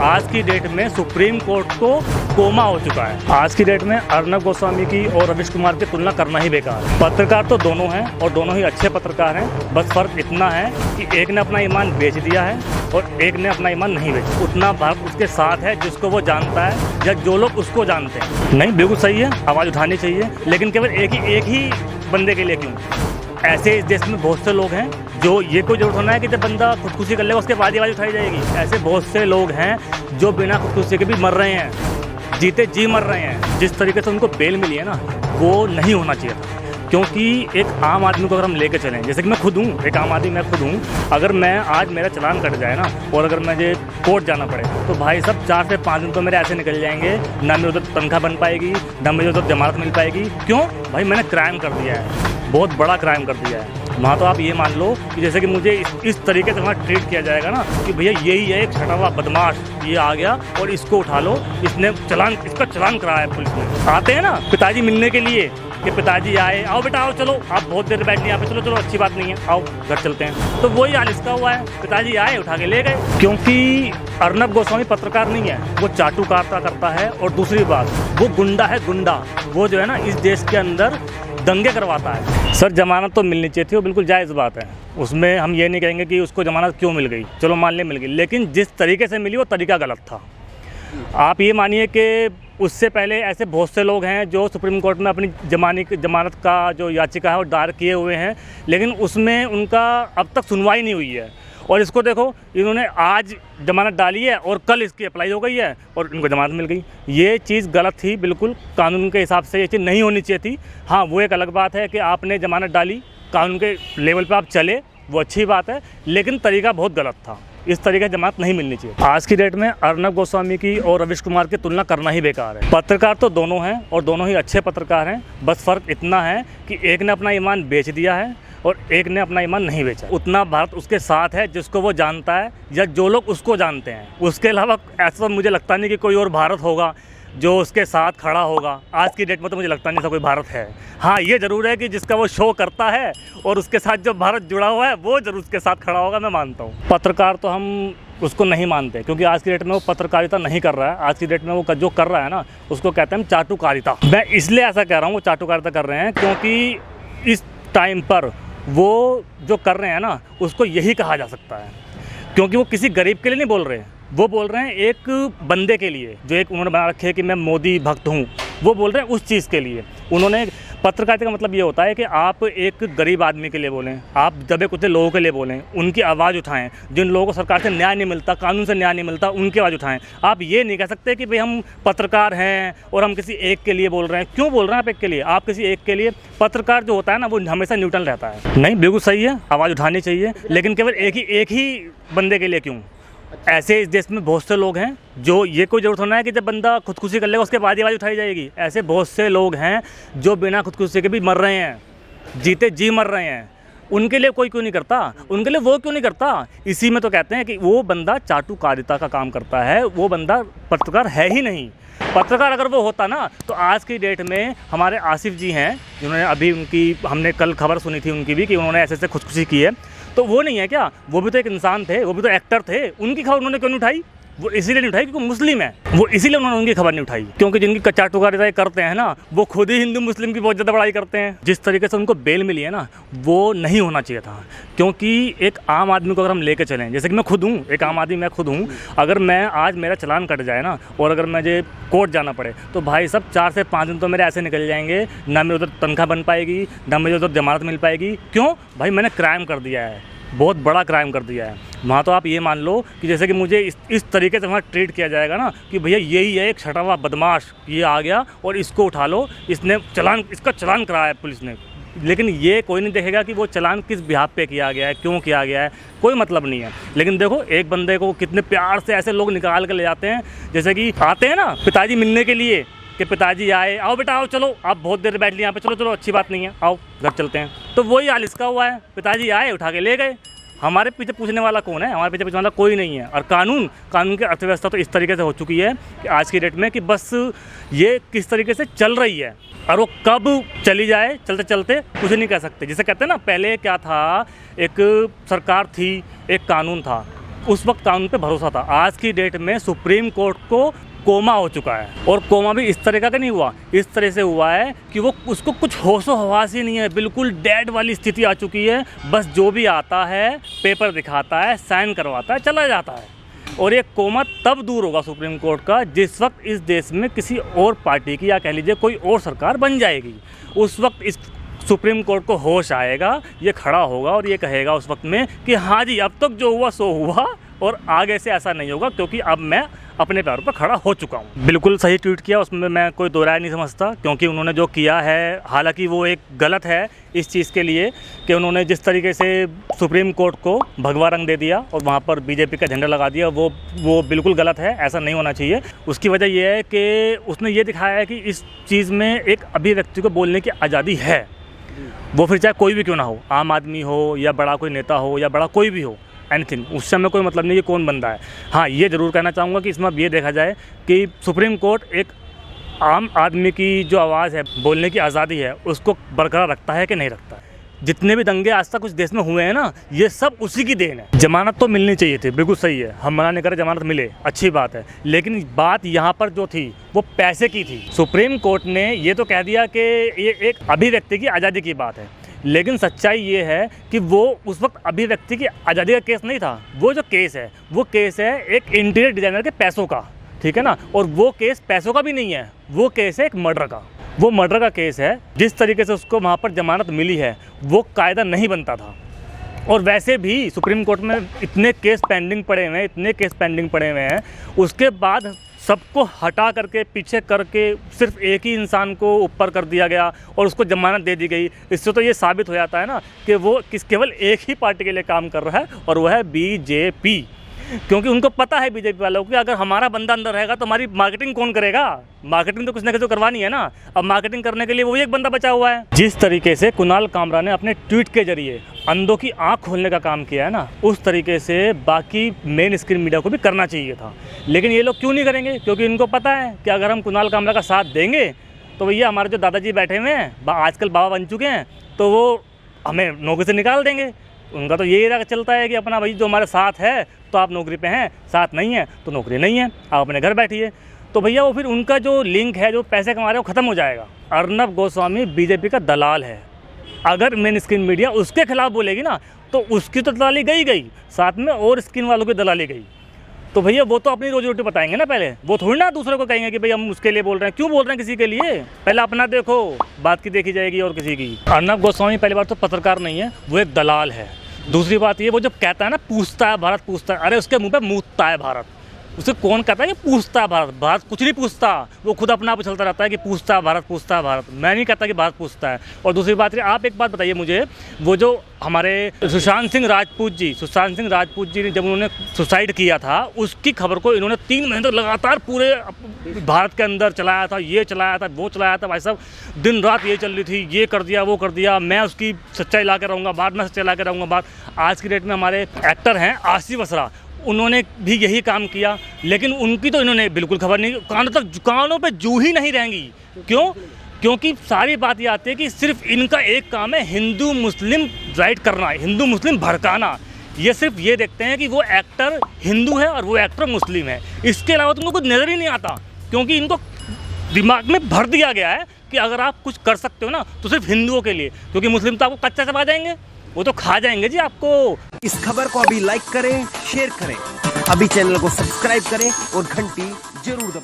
आज की डेट में सुप्रीम कोर्ट को कोमा हो चुका है। आज की डेट में अर्नब गोस्वामी की और रवीश कुमार की तुलना करना ही बेकार है। पत्रकार तो दोनों हैं और दोनों ही अच्छे पत्रकार हैं, बस फर्क इतना है कि एक ने अपना ईमान बेच दिया है और एक ने अपना ईमान नहीं बेचा। उतना भारत उसके साथ है जिसको वो जानता है या जो लोग उसको जानते हैं। नहीं, बिल्कुल सही है, आवाज़ उठानी चाहिए, लेकिन केवल एक ही बंदे के लिए क्यों? ऐसे इस देश में बहुत से लोग हैं जो ये कोई जरूरत होना है कि जब बंदा खुदकुशी कर लेगा उसके बाद ही आवाज़ उठाई जाएगी। ऐसे बहुत से लोग हैं जो बिना खुदकुशी के भी मर रहे हैं, जीते जी मर रहे हैं। जिस तरीके से उनको बेल मिली है ना, वो नहीं होना चाहिए था। क्योंकि एक आम आदमी को अगर हम लेके चलें, जैसे कि मैं खुद हूँ, एक आम आदमी मैं खुद हूँ, अगर मैं आज मेरा चालान कट जाए ना और अगर मुझे कोर्ट जाना पड़े तो भाई सब 4 से 5 दिन तो मेरे ऐसे निकल जाएंगे, ना मेरे उधर तनख्वाह बन पाएगी, ना मुझे उधर जमानत मिल पाएगी। क्यों भाई? मैंने क्राइम कर दिया है, बहुत बड़ा क्राइम कर दिया है। वहाँ तो आप ये मान लो कि जैसे कि मुझे इस तरीके से वहाँ ट्रीट किया जाएगा ना कि भैया यही है एक छटा हुआ बदमाश, ये आ गया और इसको उठा लो, इसका चालान कराया पुलिस ने। आते हैं ना पिताजी मिलने के लिए कि पिताजी आए, आओ बेटा आओ, चलो आप बहुत देर बैठ यहाँ पे, चलो चलो अच्छी बात नहीं है, आओ घर चलते हैं। तो वही हाल इसका हुआ है, पिताजी आए उठा के ले गए। क्योंकि अर्नब गोस्वामी पत्रकार नहीं है, वो चाटुकारिता करता है। और दूसरी बात, वो गुंडा है, गुंडा। वो जो है ना इस देश के अंदर दंगे करवाता है। सर जमानत तो मिलनी चाहिए थी, वो बिल्कुल जायज़ बात है, उसमें हम ये नहीं कहेंगे कि उसको जमानत क्यों मिल गई, चलो मान ले मिल गई, लेकिन जिस तरीके से मिली वो तरीका गलत था। आप ये मानिए कि उससे पहले ऐसे बहुत से लोग हैं जो सुप्रीम कोर्ट में अपनी जमानत का जो याचिका है वो दायर किए हुए हैं, लेकिन उसमें उनका अब तक सुनवाई नहीं हुई है। और इसको देखो, इन्होंने आज जमानत डाली है और कल इसकी अप्लाई हो गई है और इनको जमानत मिल गई। ये चीज़ गलत थी, बिल्कुल कानून के हिसाब से ये चीज़ नहीं होनी चाहिए थी। हाँ, वो एक अलग बात है कि आपने जमानत डाली, कानून के लेवल पे आप चले, वो अच्छी बात है, लेकिन तरीका बहुत गलत था। इस तरीके से जमानत नहीं मिलनी चाहिए। आज की डेट में अर्नब गोस्वामी की और रवीश कुमार की तुलना करना ही बेकार है। पत्रकार तो दोनों हैं और दोनों ही अच्छे पत्रकार हैं, बस फ़र्क इतना है कि एक ने अपना ईमान बेच दिया है और एक ने अपना ईमान नहीं बेचा। उतना भारत उसके साथ है जिसको वो जानता है या जो लोग उसको जानते हैं। उसके अलावा ऐसा मुझे लगता नहीं कि कोई और भारत होगा जो उसके साथ खड़ा होगा। आज की डेट में तो मुझे लगता नहीं ऐसा कोई भारत है। हाँ, ये ज़रूर है कि जिसका वो शो करता है और उसके साथ जो भारत जुड़ा हुआ है वो ज़रूर उसके साथ खड़ा होगा, मैं मानता हूँ। पत्रकार तो हम उसको नहीं मानते क्योंकि आज की डेट में वो पत्रकारिता नहीं कर रहा है। आज की डेट में वो जो कर रहा है ना, उसको कहते हैं हम चाटुकारिता। मैं इसलिए ऐसा कह रहा हूँ वो चाटुकारिता कर रहे हैं क्योंकि इस टाइम पर वो जो कर रहे हैं ना, उसको यही कहा जा सकता है। क्योंकि वो किसी गरीब के लिए नहीं बोल रहे हैं, वो बोल रहे हैं एक बंदे के लिए जो एक उन्होंने बना रखे है कि मैं मोदी भक्त हूँ, वो बोल रहे हैं उस चीज़ के लिए। उन्होंने पत्रकारिता का मतलब ये होता है कि आप एक गरीब आदमी के लिए बोलें, आप दबे कुचले लोगों के लिए बोलें, उनकी आवाज़ उठाएं। जिन लोगों को सरकार से न्याय नहीं मिलता, कानून से न्याय नहीं मिलता, उनकी आवाज़ उठाएं। आप ये नहीं कह सकते कि भाई हम पत्रकार हैं और हम किसी एक के लिए बोल रहे हैं। क्यों बोल रहे हैं आप एक के लिए? आप किसी एक के लिए, पत्रकार जो होता है ना वो हमेशा न्यूट्रल रहता है। नहीं, बिल्कुल सही है, आवाज़ उठानी चाहिए, लेकिन केवल एक ही बंदे के लिए क्यों? ऐसे इस देश में बहुत से लोग हैं जो ये कोई जरूरत होना है कि जब बंदा खुदकुशी कर लेगा उसके बाद ही आवाज़ उठाई जाएगी। ऐसे बहुत से लोग हैं जो बिना खुदकुशी के भी मर रहे हैं, जीते जी मर रहे हैं। उनके लिए कोई क्यों नहीं करता? उनके लिए वो क्यों नहीं करता? इसी में तो कहते हैं कि वो बंदा चाटुकारिता का काम करता है, वो बंदा पत्रकार है ही नहीं। पत्रकार अगर वो होता ना तो आज की डेट में हमारे आसिफ जी हैं जिन्होंने अभी उनकी हमने कल खबर सुनी थी उनकी भी कि उन्होंने ऐसे खुदकुशी की है, तो वो नहीं है क्या? वो भी तो एक इंसान थे, वो भी तो एक्टर थे। उनकी खबर उन्होंने क्यों नहीं उठाई? वो इसीलिए नहीं उठाई क्योंकि मुस्लिम है, वो इसीलिए उन्होंने उनकी खबर नहीं उठाई। क्योंकि जिनकी चाटुकारिता करते हैं ना, वो खुद ही हिंदू मुस्लिम की बहुत ज़्यादा बड़ाई करते हैं। जिस तरीके से उनको बेल मिली है ना, वो नहीं होना चाहिए था। क्योंकि एक आम आदमी को अगर हम लेके चलें, जैसे कि मैं खुद हूँ, एक आम आदमी मैं खुद हूँ, अगर मैं आज मेरा चालान कट जाए ना और अगर मुझे कोर्ट जाना पड़े तो भाई सब 4 से 5 दिन तो मेरे ऐसे निकल जाएंगे, ना मेरे उधर तनख्वाह बन पाएगी, ना मुझे उधर जमानत मिल पाएगी। क्यों भाई? मैंने क्राइम कर दिया है, बहुत बड़ा क्राइम कर दिया है। वहाँ तो आप ये मान लो कि जैसे कि मुझे इस तरीके से वहाँ ट्रीट किया जाएगा ना कि भैया यही है एक छटा हुआ बदमाश, ये आ गया और इसको उठा लो, इसका चालान कराया है पुलिस ने। लेकिन ये कोई नहीं देखेगा कि वो चालान किस बिहाफ पे किया गया है, क्यों किया गया है, कोई मतलब नहीं है। लेकिन देखो एक बंदे को कितने प्यार से ऐसे लोग निकाल कर ले जाते हैं, जैसे कि आते हैं ना पिताजी मिलने के लिए कि पिताजी आए, आओ बेटा आओ, चलो आप बहुत देर बैठ लिए यहाँ पे, चलो चलो अच्छी बात नहीं है, आओ घर चलते हैं। तो वही हाल इसका हुआ है, पिताजी आए उठा के ले गए। हमारे पीछे पूछने वाला कौन है? हमारे पीछे पूछने वाला कोई नहीं है। और कानून की अर्थव्यवस्था तो इस तरीके से हो चुकी है कि आज की डेट में कि बस ये किस तरीके से चल रही है और वो कब चली जाए चलते चलते कुछ नहीं कह सकते। जिसे कहते हैं ना, पहले क्या था, एक सरकार थी, एक कानून था, उस वक्त कानून पे भरोसा था। आज की डेट में सुप्रीम कोर्ट को कोमा हो चुका है, और कोमा भी इस तरह का नहीं हुआ, इस तरह से हुआ है कि वो उसको कुछ होशो हवास ही नहीं है, बिल्कुल डेड वाली स्थिति आ चुकी है। बस जो भी आता है पेपर दिखाता है, साइन करवाता है, चला जाता है। और ये कोमा तब दूर होगा सुप्रीम कोर्ट का जिस वक्त इस देश में किसी और पार्टी की या कह लीजिए कोई और सरकार बन जाएगी। उस वक्त इस सुप्रीम कोर्ट को होश आएगा, ये खड़ा होगा और ये कहेगा उस वक्त में कि हाँ जी, अब तक जो हुआ सो हुआ और आगे से ऐसा नहीं होगा, क्योंकि अब मैं अपने पैरों पर खड़ा हो चुका हूँ। बिल्कुल सही ट्वीट किया, उसमें मैं कोई दो राय नहीं समझता, क्योंकि उन्होंने जो किया है, हालांकि वो एक गलत है इस चीज़ के लिए कि उन्होंने जिस तरीके से सुप्रीम कोर्ट को भगवा रंग दे दिया और वहाँ पर बीजेपी का झंडा लगा दिया, वो बिल्कुल गलत है, ऐसा नहीं होना चाहिए। उसकी वजह यह है कि उसने ये दिखाया है कि इस चीज़ में एक अभिव्यक्ति को बोलने की आज़ादी है, वो फिर चाहे कोई भी क्यों ना हो, आम आदमी हो या बड़ा कोई नेता हो या बड़ा कोई भी हो, एनीथिंग, उस समय कोई मतलब नहीं कि कौन बंदा है। हाँ, ये ज़रूर कहना चाहूँगा कि इसमें अब ये देखा जाए कि सुप्रीम कोर्ट एक आम आदमी की जो आवाज़ है, बोलने की आज़ादी है, उसको बरकरार रखता है कि नहीं रखता है। जितने भी दंगे आज तक कुछ देश में हुए हैं ना, ये सब उसी की देन है। जमानत तो मिलनी चाहिए थी, बिल्कुल सही है, हम मना नहीं कर रहे, जमानत मिले, अच्छी बात है, लेकिन बात यहाँ पर जो थी वो पैसे की थी। सुप्रीम कोर्ट ने ये तो कह दिया कि ये एक अभिव्यक्ति की आज़ादी की बात है, लेकिन सच्चाई ये है कि वो उस वक्त अभिव्यक्ति की आज़ादी का केस नहीं था। वो जो केस है, वो केस है एक इंटीरियर डिज़ाइनर के पैसों का, ठीक है ना, और वो केस पैसों का भी नहीं है, वो केस है एक मर्डर का। वो मर्डर का केस है। जिस तरीके से उसको वहाँ पर जमानत मिली है, वो कायदा नहीं बनता था। और वैसे भी सुप्रीम कोर्ट में इतने केस पेंडिंग पड़े हुए हैं, इतने केस पेंडिंग पड़े हुए हैं, उसके बाद सबको हटा करके पीछे करके सिर्फ एक ही इंसान को ऊपर कर दिया गया और उसको जमानत दे दी गई। इससे तो ये साबित हो जाता है ना कि वो केवल एक ही पार्टी के लिए काम कर रहा है, और वह है बीजेपी। क्योंकि उनको पता है बीजेपी वालों को कि अगर हमारा बंदा अंदर रहेगा तो हमारी मार्केटिंग कौन करेगा। मार्केटिंग तो किसी न किसी को करवानी है ना। अब मार्केटिंग करने के लिए वही एक बंदा बचा हुआ है। जिस तरीके से कुणाल कामरा ने अपने ट्वीट के जरिए अंधों की आंख खोलने का काम किया है ना, उस तरीके से बाकी मेन स्ट्रीम मीडिया को भी करना चाहिए था। लेकिन ये लोग क्यों नहीं करेंगे? क्योंकि इनको पता है कि अगर हम कुणाल कामरा का साथ देंगे तो भैया हमारे जो दादाजी बैठे हुए हैं, आजकल बाबा बन चुके हैं, तो वो हमें नौकरी से निकाल देंगे। उनका तो यही राग चलता है कि अपना भाई जो हमारे साथ है तो आप नौकरी पे हैं, साथ नहीं है तो नौकरी नहीं है, आप अपने घर बैठिए। तो भैया वो फिर उनका जो लिंक है, जो पैसे कमा रहे हैं, वो ख़त्म हो जाएगा। अर्नब गोस्वामी बीजेपी का दलाल है। अगर मेन स्क्रीन मीडिया उसके खिलाफ बोलेगी ना, तो उसकी तो दलाली गई, साथ में और स्क्रीन वालों की दलाली गई। तो भैया वो तो अपनी रोजी रोटी बताएंगे ना पहले, वो थोड़ी ना दूसरे को कहेंगे कि भाई हम उसके लिए बोल रहे हैं। क्यों बोल रहे हैं किसी के लिए? पहले अपना देखो, बात की देखी जाएगी और किसी की। अर्नब गोस्वामी पहली बार तो पत्रकार नहीं है, वो एक दलाल है। दूसरी बात ये, वो जब कहता है ना पूछता है भारत पूछता है, अरे उसके मुंह पे मूतता है भारत। उसे कौन कहता है कि पूछता है भारत? भारत कुछ नहीं पूछता, वो खुद अपना आप चलता रहता है कि पूछता है भारत, पूछता है भारत। मैं नहीं कहता कि भारत पूछता है। और दूसरी बात, आप एक बात बताइए मुझे, वो जो हमारे सुशांत सिंह राजपूत जी ने जब उन्होंने सुसाइड किया था, उसकी खबर को इन्होंने 3 महीने तक लगातार पूरे भारत के अंदर चलाया था, ये चलाया था, वो चलाया था। भाई साहब दिन रात ये चल रही थी, ये कर दिया, वो कर दिया, मैं उसकी सच्चाई ला के रहूँगा, बाद में सच्चाई ला के रहूँगा। बात आज की डेट में हमारे एक्टर हैं आसिफ असरा, उन्होंने भी यही काम किया, लेकिन उनकी तो इन्होंने बिल्कुल खबर नहीं, कानों पे जू ही नहीं रहेंगी। क्यों? क्योंकि सारी बात ये आती है कि सिर्फ इनका एक काम है हिंदू मुस्लिम राइट करना, हिंदू मुस्लिम भड़काना। ये सिर्फ ये देखते हैं कि वो एक्टर हिंदू है और वो एक्टर मुस्लिम है, इसके अलावा तो उनको कुछ नज़र ही नहीं आता। क्योंकि इनको दिमाग में भर दिया गया है कि अगर आप कुछ कर सकते हो ना तो सिर्फ हिंदुओं के लिए, क्योंकि मुस्लिम तो आपको कच्चा चबा जाएंगे, वो तो खा जाएंगे जी आपको। इस खबर को अभी लाइक करें, शेयर करें, अभी चैनल को सब्सक्राइब करें और घंटी जरूर दबाएं।